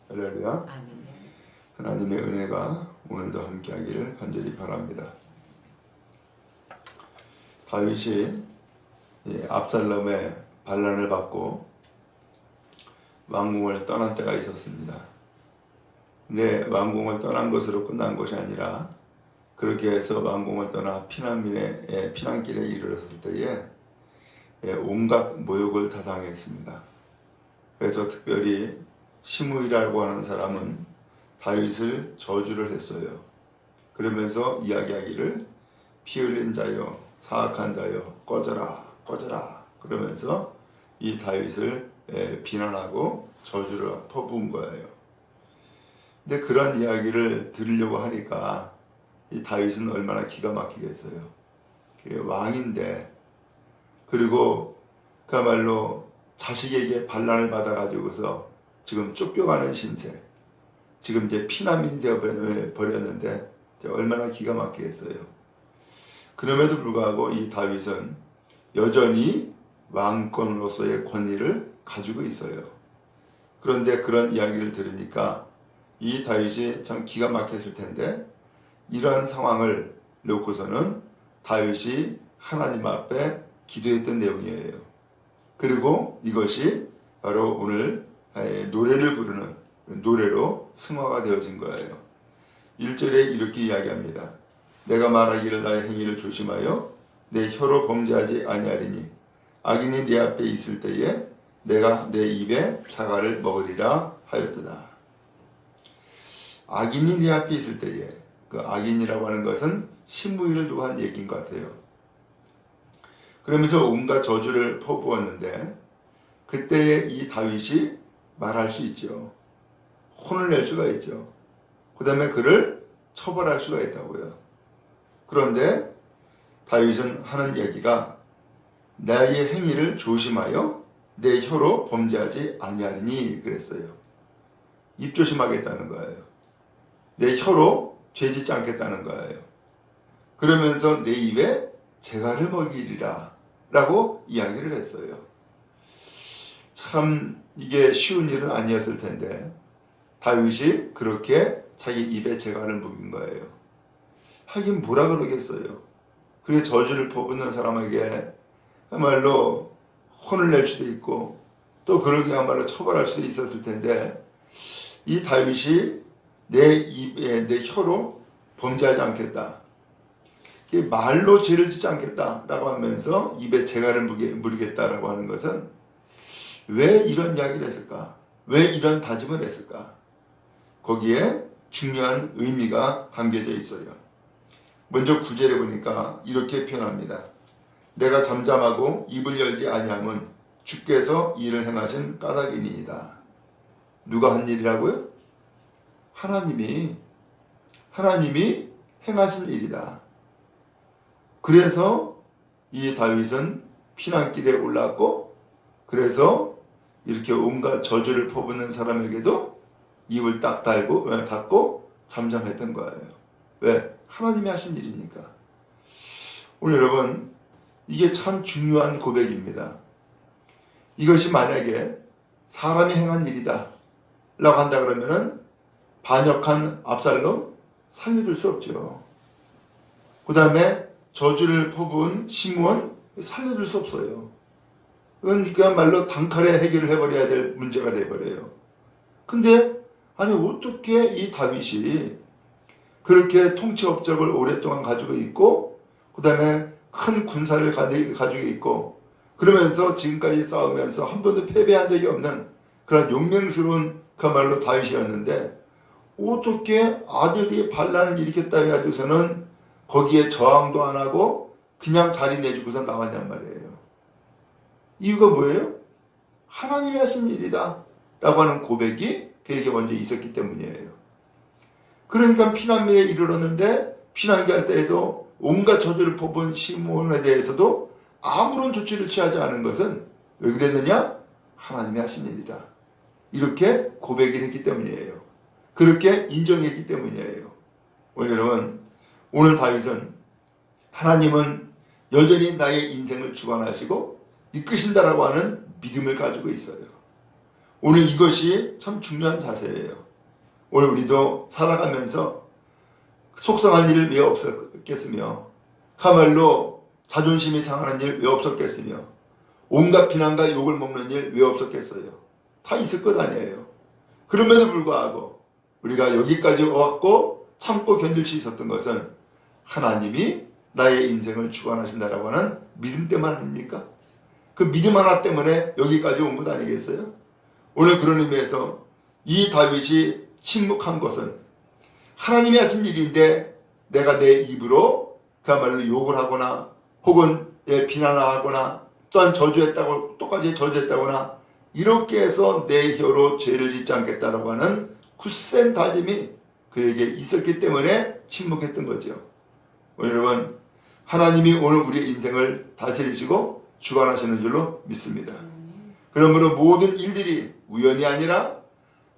할렐루야. 아멘. 하나님의 은혜가 오늘도 함께하기를 간절히 바랍니다. 다윗이 압살롬의 반란을 받고 왕궁을 떠난 때가 있었습니다. 근데 왕궁을 떠난 것으로 끝난 것이 아니라 그렇게 해서 왕궁을 떠나 피난길에 이르렀을 때에 온갖 모욕을 다 당했습니다. 그래서 특별히 시므이라고 하는 사람은 다윗을 저주를 했어요. 그러면서 이야기하기를 피 흘린 자여 사악한 자여 꺼져라 꺼져라 그러면서 이 다윗을 비난하고 저주를 퍼부은 거예요. 근데 그런 이야기를 들으려고 하니까 이 다윗은 얼마나 기가 막히겠어요. 왕인데, 그리고 그야말로 자식에게 반란을 받아가지고서 지금 쫓겨가는 신세, 지금 이제 피난민이 되어버렸는데 얼마나 기가 막히겠어요. 그럼에도 불구하고 이 다윗은 여전히 왕권으로서의 권위를 가지고 있어요. 그런데 그런 이야기를 들으니까 이 다윗이 참 기가 막혔을 텐데, 이러한 상황을 놓고서는 다윗이 하나님 앞에 기도했던 내용이에요. 그리고 이것이 바로 오늘 노래를 부르는 노래로 승화가 되어진 거예요. 1절에 이렇게 이야기합니다. 내가 말하기를 나의 행위를 조심하여 내 혀로 범죄하지 아니하리니 악인이 내 앞에 있을 때에 내가 내 입에 사과를 먹으리라 하였도다. 악인이 내 앞에 있을 때에, 그 악인이라고 하는 것은 시므이를 두고 한 얘기인 것 같아요. 그러면서 온갖 저주를 퍼부었는데 그때에 이 다윗이 말할 수 있죠. 혼을 낼 수가 있죠. 그 다음에 그를 처벌할 수가 있다고요. 그런데 다윗은 하는 얘기가 나의 행위를 조심하여 내 혀로 범죄하지 아니하리니 그랬어요. 입 조심하겠다는 거예요. 내 혀로 죄짓지 않겠다는 거예요. 그러면서 내 입에 재갈을 먹이리라 라고 이야기를 했어요. 참 이게 쉬운 일은 아니었을 텐데 다윗이 그렇게 자기 입에 재갈을 먹인 거예요. 하긴 뭐라 그러겠어요. 그게 저주를 퍼붓는 사람에게 그야말로 혼을 낼 수도 있고 또 그러기야말로 처벌할 수도 있었을 텐데, 이 다윗이 내 입에 내 혀로 범죄하지 않겠다, 말로 죄를 짓지 않겠다라고 하면서 입에 재갈을 물리겠다라고 하는 것은 왜 이런 이야기를 했을까? 왜 이런 다짐을 했을까? 거기에 중요한 의미가 담겨져 있어요. 먼저 9절에 보니까 이렇게 표현합니다. 내가 잠잠하고 입을 열지 아니함은 주께서 일을 행하신 까닭이니이다. 누가 한 일이라고요? 하나님이 행하신 일이다. 그래서 이 다윗은 피난길에 올랐고, 그래서 이렇게 온갖 저주를 퍼붓는 사람에게도 입을 딱 닫고 잠잠했던 거예요. 왜? 하나님이 하신 일이니까. 오늘 여러분, 이게 참 중요한 고백입니다. 이것이 만약에 사람이 행한 일이다 라고 한다 그러면은 반역한 압살롬 살려둘 수 없죠. 그 다음에 저주를 퍼부은 시므온 살려둘 수 없어요. 그건 그야말로 단칼에 해결을 해버려야 될 문제가 돼버려요. 근데 아니 어떻게 이 다윗이 그렇게 통치 업적을 오랫동안 가지고 있고 그 다음에 큰 군사를 가지고 있고 그러면서 지금까지 싸우면서 한 번도 패배한 적이 없는 그런 용맹스러운 그야말로 다윗이었는데, 어떻게 아들이 반란을 일으켰다 해가지고서는 거기에 저항도 안 하고 그냥 자리 내주고서 나왔냔 말이에요. 이유가 뭐예요? 하나님이 하신 일이다 라고 하는 고백이 그에게 먼저 있었기 때문이에요. 그러니까 피난민에 이르렀는데 피난기 할 때에도 온갖 저주를 퍼본 시므온에 대해서도 아무런 조치를 취하지 않은 것은 왜 그랬느냐? 하나님이 하신 일이다. 이렇게 고백을 했기 때문이에요. 그렇게 인정했기 때문이에요. 오늘 여러분, 오늘 다윗은 하나님은 여전히 나의 인생을 주관하시고 이끄신다라고 하는 믿음을 가지고 있어요. 오늘 이것이 참 중요한 자세예요. 오늘 우리도 살아가면서 속상한 일 왜 없었겠으며, 그야말로 자존심이 상하는 일 왜 없었겠으며, 온갖 비난과 욕을 먹는 일 왜 없었겠어요. 다 있을 것 아니에요. 그럼에도 불구하고 우리가 여기까지 왔고 참고 견딜 수 있었던 것은 하나님이 나의 인생을 주관하신다라고 하는 믿음 때문 아닙니까? 그 믿음 하나 때문에 여기까지 온 것 아니겠어요? 오늘 그런 의미에서 이 다윗이 침묵한 것은 하나님이 하신 일인데 내가 내 입으로 그야말로 욕을 하거나 혹은 비난하거나 또한 저주했다고 똑같이 저주했다거나 이렇게 해서 내 혀로 죄를 짓지 않겠다라고 하는 굳센 다짐이 그에게 있었기 때문에 침묵했던 거죠. 여러분, 하나님이 오늘 우리의 인생을 다스리시고 주관하시는 줄로 믿습니다. 그러므로 모든 일들이 우연이 아니라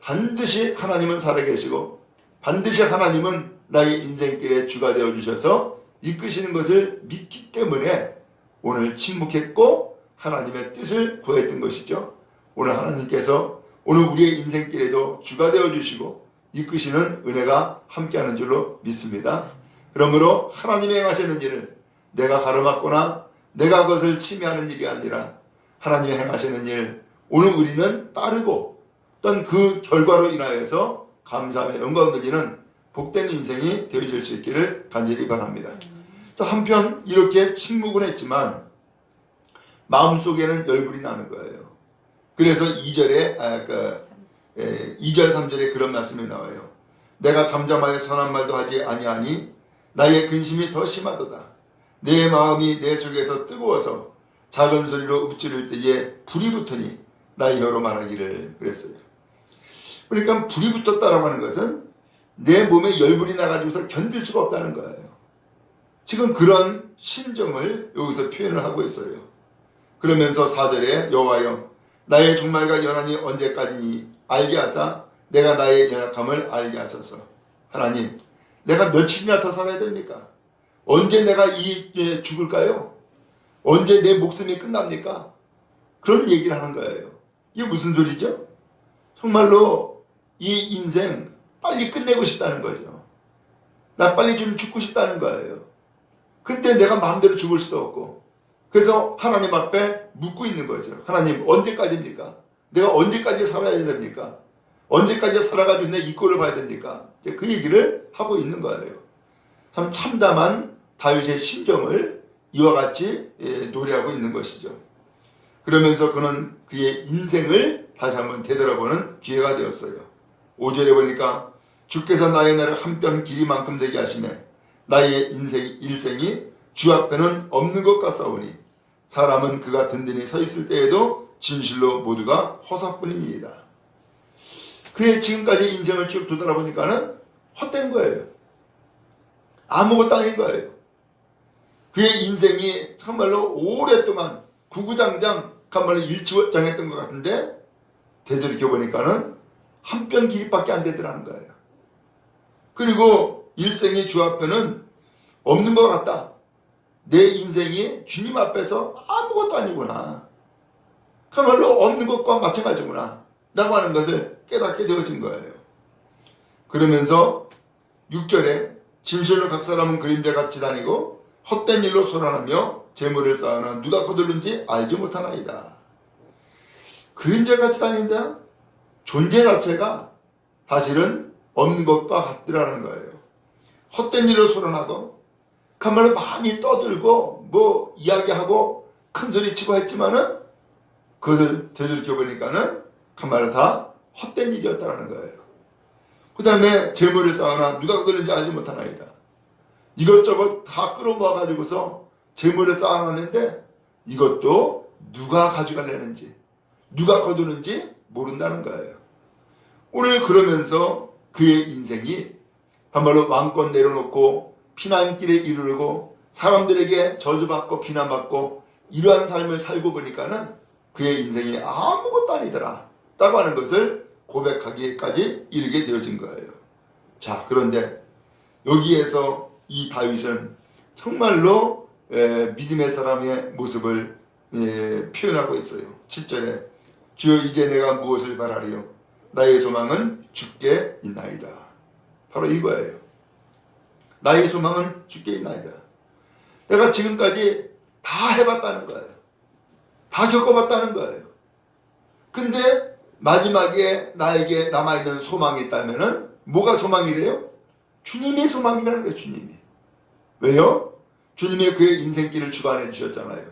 반드시 하나님은 살아계시고 반드시 하나님은 나의 인생길의 주가 되어주셔서 이끄시는 것을 믿기 때문에 오늘 침묵했고 하나님의 뜻을 구했던 것이죠. 오늘 하나님께서 오늘 우리의 인생길에도 주가 되어주시고 이끄시는 은혜가 함께하는 줄로 믿습니다. 그러므로 하나님이 행하시는 일을 내가 가로막거나 내가 그것을 침해하는 일이 아니라 하나님이 행하시는 일, 오늘 우리는 따르고 또한 그 결과로 인하여서 감사하며 영광 돌리는 복된 인생이 되어질 수 있기를 간절히 바랍니다. 자, 한편 이렇게 침묵은 했지만 마음속에는 열불이 나는 거예요. 그래서 2절 3절에 그런 말씀이 나와요. 내가 잠잠하여 선한 말도 하지 아니하니 나의 근심이 더 심하도다. 내 마음이 내 속에서 뜨거워서 작은 소리로 읊조릴 때에 불이 붙으니 나의 혀로 말하기를 그랬어요. 그러니까 불이 붙었다라고 하는 것은 내 몸에 열불이 나가지고서 견딜 수가 없다는 거예요. 지금 그런 심정을 여기서 표현을 하고 있어요. 그러면서 4절에 여호와여 나의 종말과 연한이 언제까지니 알게 하사 내가 나의 연약함을 알게 하소서. 하나님, 내가 며칠이나 더 살아야 됩니까? 언제 내가 죽을까요? 언제 내 목숨이 끝납니까? 그런 얘기를 하는 거예요. 이게 무슨 소리죠? 정말로 이 인생 빨리 끝내고 싶다는 거죠. 나 빨리 좀 죽고 싶다는 거예요. 근데 내가 마음대로 죽을 수도 없고, 그래서 하나님 앞에 묻고 있는 거죠. 하나님, 언제까지입니까? 내가 언제까지 살아야 됩니까? 언제까지 살아가지고 내 이 꼴을 봐야 됩니까? 그 얘기를 하고 있는 거예요. 참 참담한 다윗의 심정을 이와 같이 노래하고 있는 것이죠. 그러면서 그는 그의 인생을 다시 한번 되돌아보는 기회가 되었어요. 5절에 보니까 주께서 나의 날을 한 뼘 길이만큼 되게 하시매 나의 일생이 주 앞에는 없는 것 같사오니 사람은 그가 든든히 서 있을 때에도 진실로 모두가 허사뿐이니이다. 그의 지금까지 인생을 쭉 되돌아보니까는 헛된 거예요. 아무것도 아닌 거예요. 그의 인생이 정말로 오랫동안 구구장장 정말로 일치월장했던 것 같은데 되돌이켜보니까는 한 뼘 길이밖에 안 되더라는 거예요. 그리고 일생이 주 앞에는 없는 것 같다. 내 인생이 주님 앞에서 아무것도 아니구나. 그야말로 없는 것과 마찬가지구나 라고 하는 것을 깨닫게 되어진 거예요. 그러면서 6절에 진실로 각 사람은 그림자같이 다니고 헛된 일로 소란하며 재물을 쌓으나 누가 거둘는지 알지 못하나이다. 그림자같이 다닌다? 존재 자체가 사실은 없는 것과 같더라는 거예요. 헛된 일로 소란하고 그야말로 많이 떠들고 뭐 이야기하고 큰소리치고 했지만은 그것을 되돌이켜보니까는 그야말로 다 헛된 일이었다는 거예요. 그 다음에 재물을 쌓으나 누가 거둘는지 알지 못하나이다. 이것저것 다 끌어모아가지고서 재물을 쌓아놨는데 이것도 누가 가져가려는지 누가 거두는지 모른다는 거예요. 오늘 그러면서 그의 인생이 한말로 왕권 내려놓고 피난길에 이르르고 사람들에게 저주받고 비난받고 이러한 삶을 살고 보니까는 그의 인생이 아무것도 아니더라 라고 하는 것을 고백하기까지 이르게 되어진 거예요. 자, 그런데 여기에서 이 다윗은 정말로 믿음의 사람의 모습을 표현하고 있어요. 7절에 주여 이제 내가 무엇을 바라리요 나의 소망은 주께 있나이다. 바로 이거예요. 나의 소망은 주께 있나이다. 내가 지금까지 다 해봤다는 거예요. 다 겪어봤다는 거예요. 근데 마지막에 나에게 남아있는 소망이 있다면은 뭐가 소망이래요? 주님의 소망이라는 거예요. 주님이. 왜요? 주님이 그의 인생길을 주관해 주셨잖아요.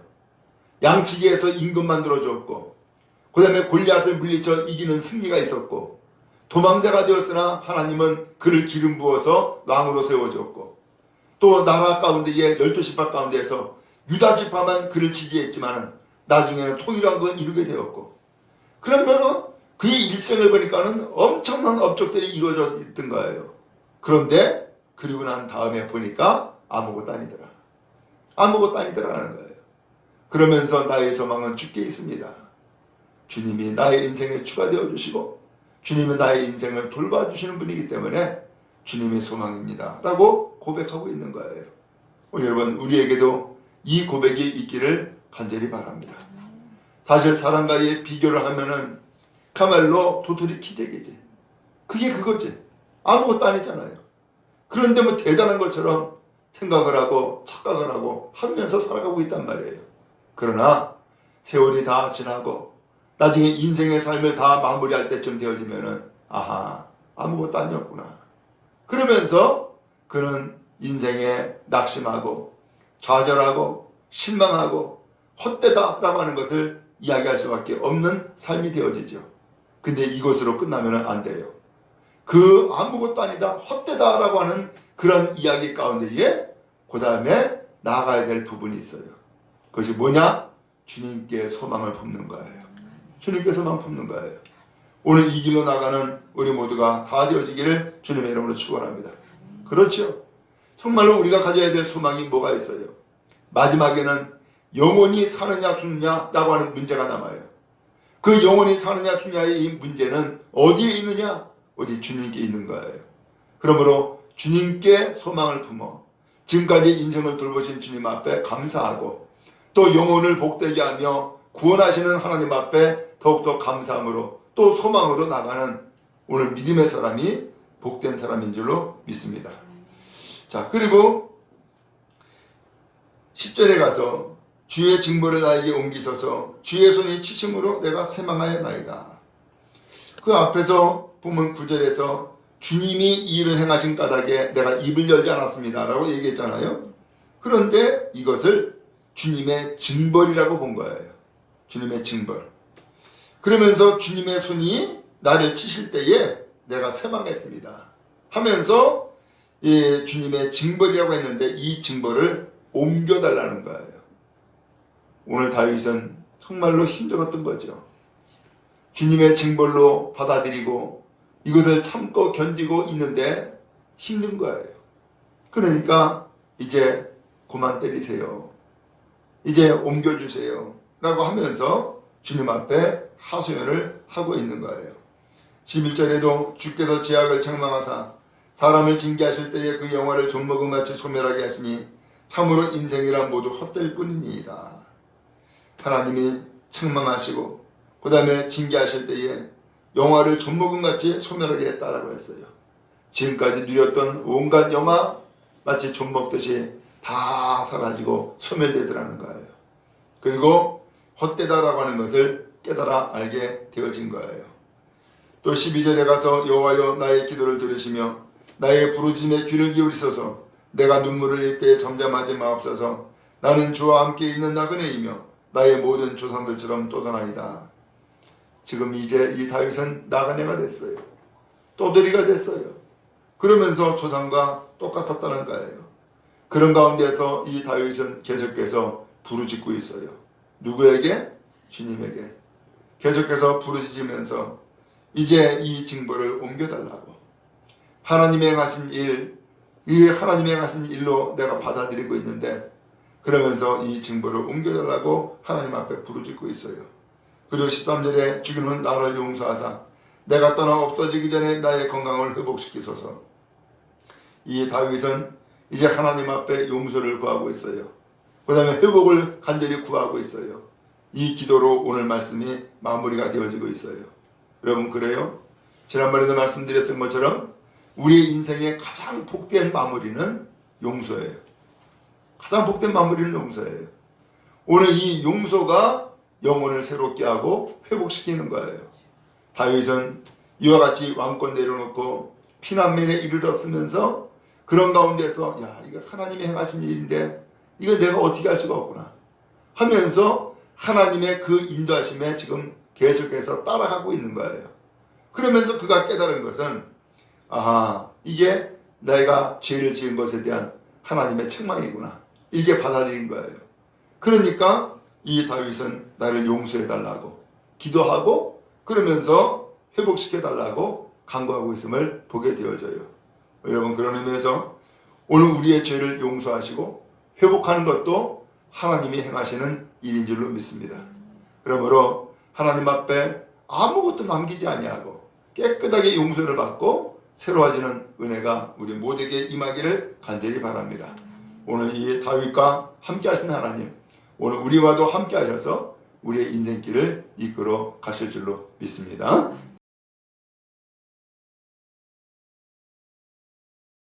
양치기에서 임금 만들어 주었고, 그 다음에 골리앗을 물리쳐 이기는 승리가 있었고, 도망자가 되었으나 하나님은 그를 기름 부어서 왕으로 세워주었고, 또 나라 가운데에 12지파 가운데에서 유다 지파만 그를 지지했지만 나중에는 통일한 걸 이루게 되었고, 그러면 그의 일생을 보니까는 엄청난 업적들이 이루어져 있던 거예요. 그런데 그리고 난 다음에 보니까 아무것도 아니더라. 아무것도 아니더라는 거예요. 그러면서 나의 소망은 주께 있습니다. 주님이 나의 인생에 추가되어 주시고 주님은 나의 인생을 돌봐주시는 분이기 때문에 주님의 소망입니다 라고 고백하고 있는 거예요. 여러분, 우리에게도 이 고백이 있기를 간절히 바랍니다. 사실 사람과의 비교를 하면은 그야말로 도토리 키재기지. 그게 그거지. 아무것도 아니잖아요. 그런데 뭐 대단한 것처럼 생각을 하고 착각을 하고 하면서 살아가고 있단 말이에요. 그러나 세월이 다 지나고 나중에 인생의 삶을 다 마무리할 때쯤 되어지면은 아하, 아무것도 아니었구나. 그러면서 그는 인생에 낙심하고 좌절하고 실망하고 헛되다라고 하는 것을 이야기할 수밖에 없는 삶이 되어지죠. 근데 이것으로 끝나면 안 돼요. 그 아무것도 아니다, 헛되다라고 하는 그런 이야기 가운데에 그 다음에 나아가야 될 부분이 있어요. 그것이 뭐냐? 주님께 소망을 품는 거예요. 주님께 소망 품는 거예요. 오늘 이 길로 나가는 우리 모두가 다 되어지기를 주님의 이름으로 축원합니다. 그렇죠? 정말로 우리가 가져야 될 소망이 뭐가 있어요? 마지막에는 영원히 사느냐 죽느냐라고 하는 문제가 남아요. 그 영원히 사느냐 죽느냐의 이 문제는 어디에 있느냐? 오직 주님께 있는 거예요. 그러므로 주님께 소망을 품어 지금까지 인생을 돌보신 주님 앞에 감사하고 또 영혼을 복되게 하며 구원하시는 하나님 앞에 더욱더 감사함으로 또 소망으로 나가는 오늘 믿음의 사람이 복된 사람인 줄로 믿습니다. 자, 그리고 10절에 가서 주의 징벌을 나에게 옮기소서 주의 손이 치심으로 내가 쇠망하였나이다. 그 앞에서 보면 9절에서 주님이 이 일을 행하신 까닭에 내가 입을 열지 않았습니다 라고 얘기했잖아요. 그런데 이것을 주님의 징벌이라고 본 거예요. 주님의 징벌. 그러면서 주님의 손이 나를 치실 때에 내가 쇠망했습니다 하면서 주님의 징벌이라고 했는데 이 징벌을 옮겨달라는 거예요. 오늘 다윗은 정말로 힘들었던 거죠. 주님의 징벌로 받아들이고 이것을 참고 견디고 있는데 힘든 거예요. 그러니까 이제 그만 때리세요. 이제 옮겨주세요 라고 하면서 주님 앞에 하소연을 하고 있는 거예요. 11절에도 주께서 제약을 책망하사 사람을 징계하실 때에 그 영화를 존먹음같이 소멸하게 하시니 참으로 인생이란 모두 헛될 뿐이니이다. 하나님이 책망하시고 그 다음에 징계하실 때에 영화를 존먹음같이 소멸하게 했다라고 했어요. 지금까지 누렸던 온갖 영화 마치 존먹듯이 다 사라지고 소멸되더라는 거예요. 그리고 헛되다라고 하는 것을 깨달아 알게 되어진 거예요. 또 12절에 가서 여호와여 나의 기도를 들으시며 나의 부르짖음에 귀를 기울이소서 내가 눈물을 흘릴 때에 잠잠하지 마옵소서 나는 주와 함께 있는 나그네이며 나의 모든 조상들처럼 떠나나이다. 지금 이제 이 다윗은 나그네가 됐어요. 떠돌이가 됐어요. 그러면서 조상과 똑같았다는 거예요. 그런 가운데서 이 다윗은 계속해서 부르짖고 있어요. 누구에게? 주님에게. 계속해서 부르짖으면서 이제 이 징벌을 옮겨달라고. 하나님의 행하신 일, 이 하나님의 행하신 일로 내가 받아들이고 있는데 그러면서 이 징벌을 옮겨달라고 하나님 앞에 부르짖고 있어요. 그리고 13절에 주님은 나를 용서하사 내가 떠나 없어지기 전에 나의 건강을 회복시키소서. 이 다윗은 이제 하나님 앞에 용서를 구하고 있어요. 그 다음에 회복을 간절히 구하고 있어요. 이 기도로 오늘 말씀이 마무리가 되어지고 있어요. 여러분 그래요? 지난번에도 말씀드렸던 것처럼 우리의 인생의 가장 복된 마무리는 용서예요. 가장 복된 마무리는 용서예요. 오늘 이 용서가 영혼을 새롭게 하고 회복시키는 거예요. 다윗은 이와 같이 왕권 내려놓고 피난민에 이르렀으면서 그런 가운데서 야 이거 하나님이 행하신 일인데 이거 내가 어떻게 할 수가 없구나 하면서 하나님의 그 인도하심에 지금 계속해서 따라가고 있는 거예요. 그러면서 그가 깨달은 것은 아하 이게 내가 죄를 지은 것에 대한 하나님의 책망이구나 이게 받아들인 거예요. 그러니까 이 다윗은 나를 용서해 달라고 기도하고 그러면서 회복시켜 달라고 간구하고 있음을 보게 되어져요. 여러분 그런 의미에서 오늘 우리의 죄를 용서하시고 회복하는 것도 하나님이 행하시는 일인 줄로 믿습니다. 그러므로 하나님 앞에 아무것도 남기지 아니하고 깨끗하게 용서를 받고 새로워지는 은혜가 우리 모두에게 임하기를 간절히 바랍니다. 오늘 이 다윗과 함께 하신 하나님 오늘 우리와도 함께 하셔서 우리의 인생길을 이끌어 가실 줄로 믿습니다.